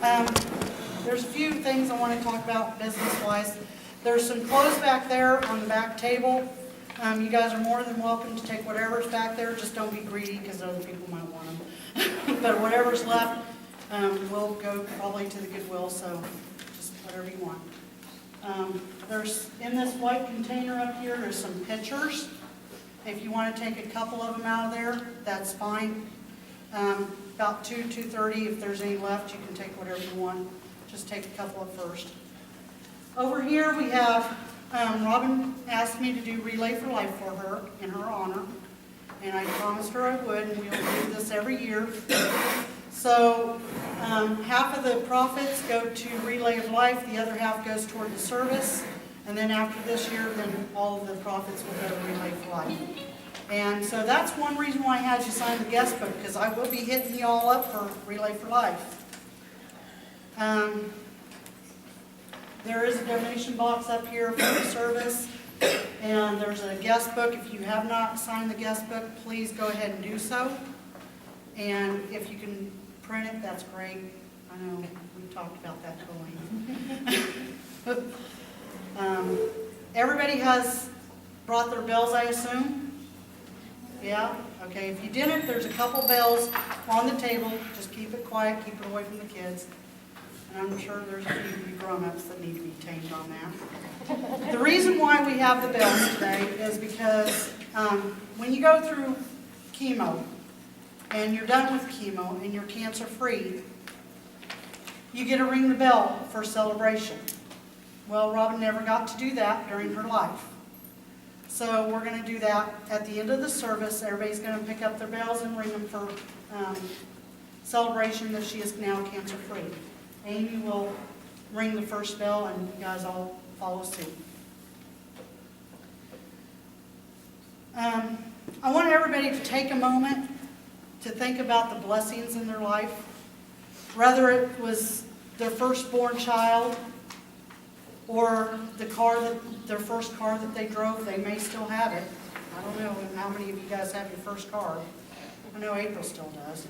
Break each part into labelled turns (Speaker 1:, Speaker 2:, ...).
Speaker 1: Um, There's a few things I want to talk about business-wise. There's some clothes back there on the back table. You guys are more than welcome to take whatever's back there. Just don't be greedy because other people might want them. But whatever's left will go probably to the Goodwill, so just whatever you want. There's, in this white container up here, there's some pictures. If you want to take a couple of them out of there, that's fine. About 2:30, if there's any left, you can take whatever you want. Just take a couple at first. Over here we have, Robin asked me to do Relay for Life for her in her honor, and I promised her I would, and we'll do this every year. So half of the profits go to Relay of Life, the other half goes toward the service, and then after this year, then all of the profits will go to Relay for Life. And so that's one reason why I had you sign the guest book, because I will be hitting you all up for Relay for Life. There is a donation box up here for the service, and there's a guest book. If you have not signed the guest book, please go ahead and do so. And if you can print it, that's great. I know we talked about that going. Everybody has brought their bells, I assume? Yeah? Okay, if you didn't, there's a couple bells on the table. Just keep it quiet, keep it away from the kids. And I'm sure there's a few of you grown-ups that need to be tamed on that. The reason why we have the bells today is because when you go through chemo, and you're done with chemo, and you're cancer-free, you get to ring the bell for celebration. Well, Robin never got to do that during her life. So we're going to do that at the end of the service. Everybody's going to pick up their bells and ring them for celebration that she is now cancer-free. Amy will ring the first bell, and you guys all follow suit. I want everybody to take a moment to think about the blessings in their life. Whether it was their firstborn child or their first car that they drove, they may still have it. I don't know how many of you guys have your first car. I know April still does.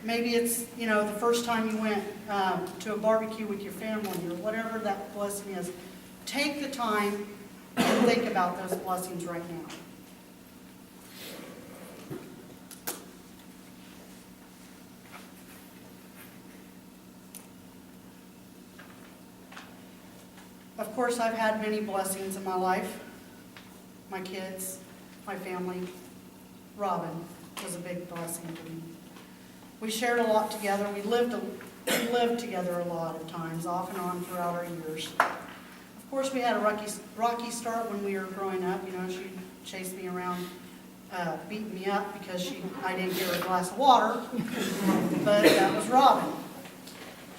Speaker 1: Maybe it's, the first time you went to a barbecue with your family or whatever that blessing is. Take the time and think about those blessings right now. Of course, I've had many blessings in my life. My kids, my family. Robin was a big blessing to me. We shared a lot together. We lived together a lot of times, off and on throughout our years. Of course, we had a rocky start when we were growing up. She chased me around, beating me up because I didn't give her a glass of water. But that was Robin.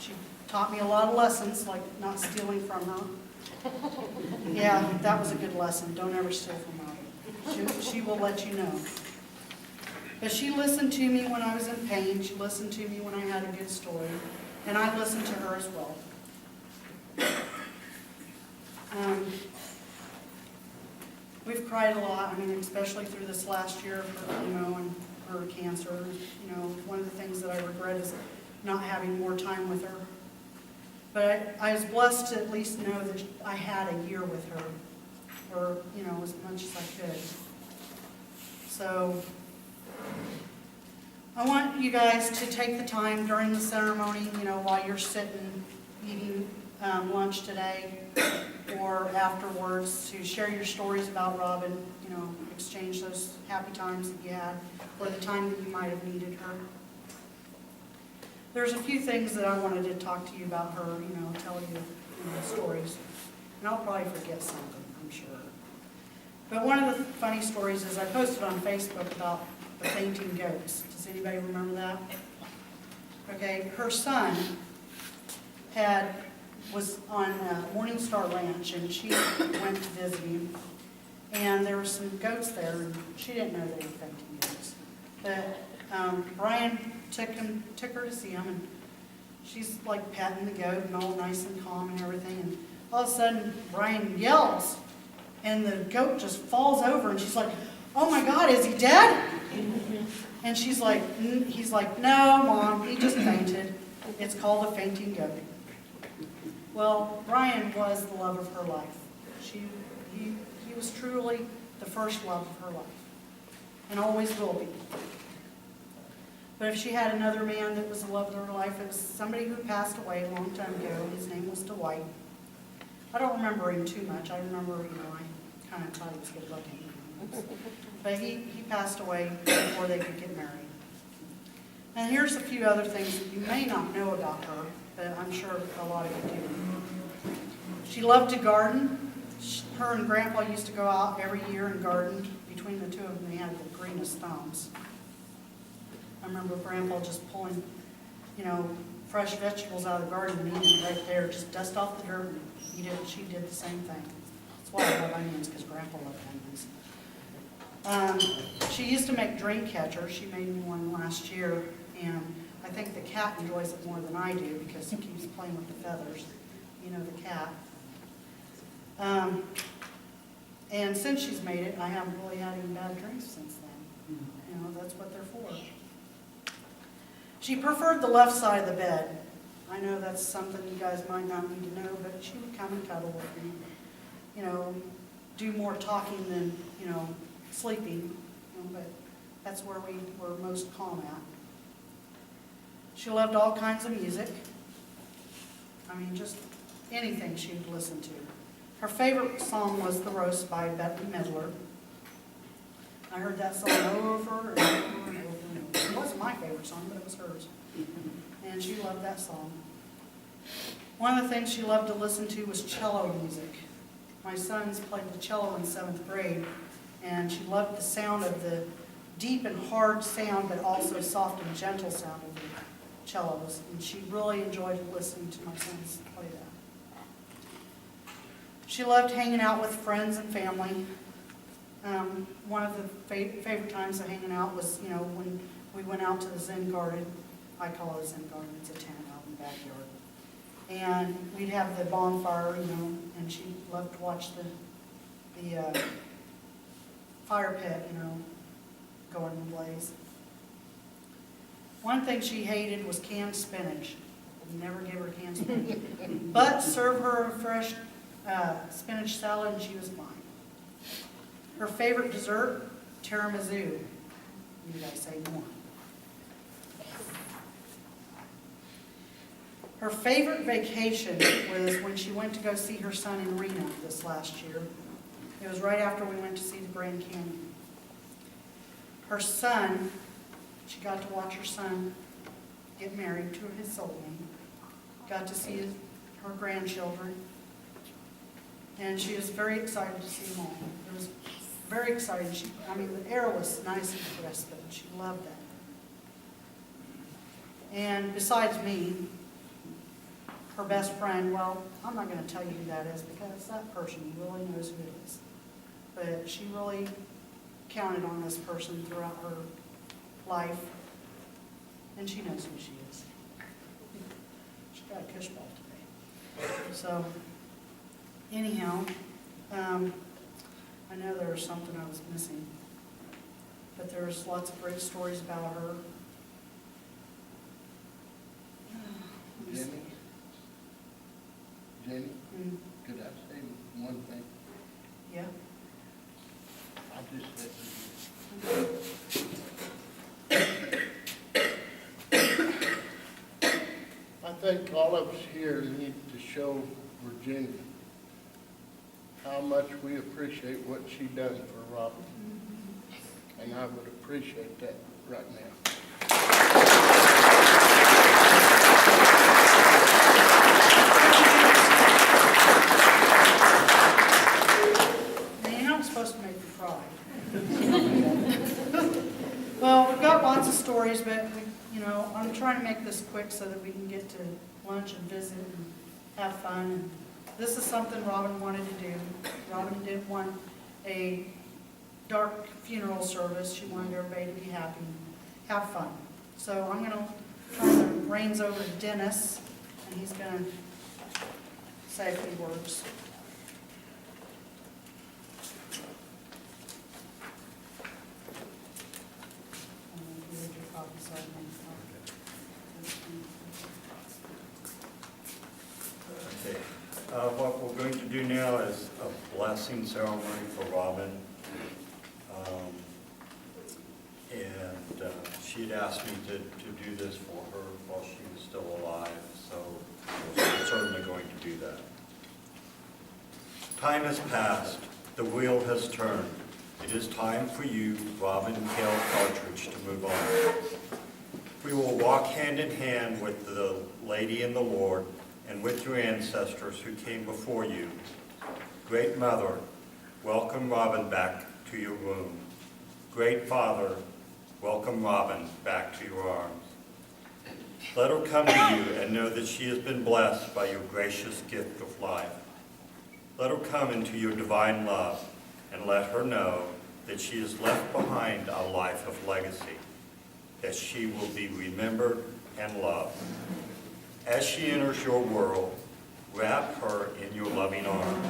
Speaker 1: She taught me a lot of lessons, like not stealing from her. Yeah, that was a good lesson. Don't ever steal from Robin. She will let you know. But she listened to me when I was in pain. She listened to me when I had a good story. And I listened to her as well. We've cried a lot, especially through this last year for chemo and her cancer. One of the things that I regret is not having more time with her. But I was blessed to at least know that I had a year with her, or, as much as I could. So I want you guys to take the time during the ceremony, while you're sitting, eating lunch today, or afterwards, to share your stories about Robin, exchange those happy times that you had, or the time that you might have needed her. There's a few things that I wanted to talk to you about her, tell you, stories. And I'll probably forget something, I'm sure. But one of the funny stories is I posted on Facebook about the fainting goats. Does anybody remember that? Okay, her son was on Morningstar Ranch, and she went to visit him. And there were some goats there, and she didn't know they were fainting goats. But Brian took her to see him, and she's like patting the goat and all nice and calm and everything. And all of a sudden, Brian yells, and the goat just falls over, and she's like, "Oh my God, is he dead?" And he's like, no, Mom, he just fainted. It's called a fainting goat. Well, Brian was the love of her life. He was truly the first love of her life, and always will be. But if she had another man that was the love of her life, it was somebody who passed away a long time ago. His name was Dwight. I don't remember him too much. I remember, I kind of thought he was good looking. But he passed away before they could get married. And here's a few other things that you may not know about her, but I'm sure a lot of you do. She loved to garden. Her and Grandpa used to go out every year and garden. Between the two of them, they had the greenest thumbs. I remember Grandpa just pulling, fresh vegetables out of the garden and eating it right there, just dust off the dirt and eat it. She did the same thing. That's why I love onions, because Grandpa loved onions. She used to make dream catchers. She made me one last year, and I think the cat enjoys it more than I do because he keeps playing with the feathers. The cat. And since she's made it, I haven't really had any bad dreams since then. That's what they're for. She preferred the left side of the bed. I know that's something you guys might not need to know, but she would come and cuddle with me. Do more talking than, sleeping. But that's where we were most calm at. She loved all kinds of music. Just anything she would listen to. Her favorite song was The Roast by Bette Midler. I heard that song over and over and over and over. It wasn't my favorite song, but it was hers. And she loved that song. One of the things she loved to listen to was cello music. My sons played the cello in 7th grade, and she loved the sound of the deep and hard sound, but also soft and gentle sound of the cellos. And she really enjoyed listening to my sons play that. She loved hanging out with friends and family. One of the favorite times of hanging out was, when we went out to the Zen garden. I call it a Zen garden. It's a tent out in the backyard. And we'd have the bonfire, and she loved to watch the fire pit, go in the blaze. One thing she hated was canned spinach. I'd never give her canned spinach. But serve her a fresh spinach salad and she was fine. Her favorite dessert, tiramisu. You guys say more. Her favorite vacation was when she went to go see her son in Reno this last year. It was right after we went to see the Grand Canyon. Her son, she got to watch her son get married to his soulmate. Got to see her grandchildren. And she was very excited to see them all. It was very exciting. The air was nice and crisp, and she loved that. And besides me, her best friend, well, I'm not going to tell you who that is because that person really knows who it is. But she really counted on this person throughout her life, and she knows who she is. She got a cush ball today. So, anyhow, I know there was something I was missing, but there's lots of great stories about her.
Speaker 2: Jenny, could I say one thing?
Speaker 1: Yeah.
Speaker 2: I just said I think all of us here need to show Virginia how much we appreciate what she done for Robin. And I would appreciate that right now.
Speaker 1: Supposed to make me cry. Well, we've got lots of stories, but I'm trying to make this quick so that we can get to lunch and visit and have fun. And this is something Robin wanted to do. Robin didn't want a dark funeral service. She wanted everybody to be happy and have fun. So I'm going to turn the reins over to Dennis, and he's going to say a few words. I think so.
Speaker 3: Okay. What we're going to do now is a blessing ceremony for Robin. And she had asked me to do this for her while she was still alive, so we're certainly going to do that. Time has passed. The wheel has turned. It is time for you, Robin Kell Partridge, to move on. We will walk hand in hand with the Lady in the Lord and with your ancestors who came before you. Great Mother, welcome Robin back to your womb. Great Father, welcome Robin back to your arms. Let her come to you and know that she has been blessed by your gracious gift of life. Let her come into your divine love and let her know that she has left behind a life of legacy, that she will be remembered and loved. As she enters your world, wrap her in your loving arms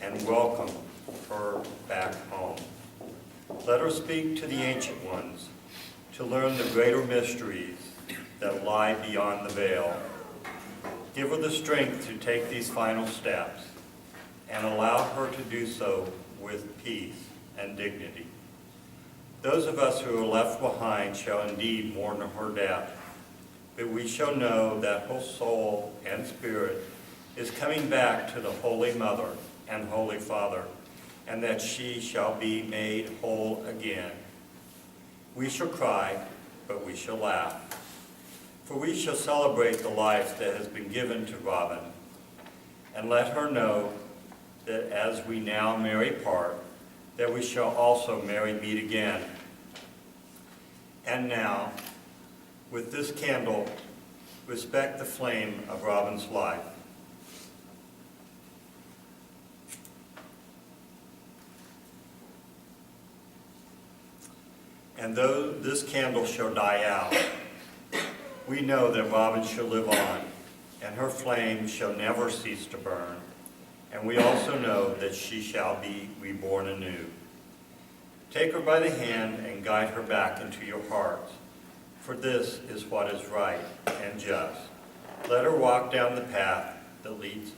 Speaker 3: and welcome her back home. Let her speak to the ancient ones to learn the greater mysteries that lie beyond the veil. Give her the strength to take these final steps and allow her to do so with peace and dignity. Those of us who are left behind shall indeed mourn her death, but we shall know that her soul and spirit is coming back to the Holy Mother and Holy Father, and that she shall be made whole again. We shall cry, but we shall laugh, for we shall celebrate the life that has been given to Robin, and let her know that as we now marry part, that we shall also marry meet again. And now, with this candle, respect the flame of Robin's life. And though this candle shall die out, we know that Robin shall live on, and her flame shall never cease to burn. And we also know that she shall be reborn anew. Take her by the hand and guide her back into your hearts, for this is what is right and just. Let her walk down the path that leads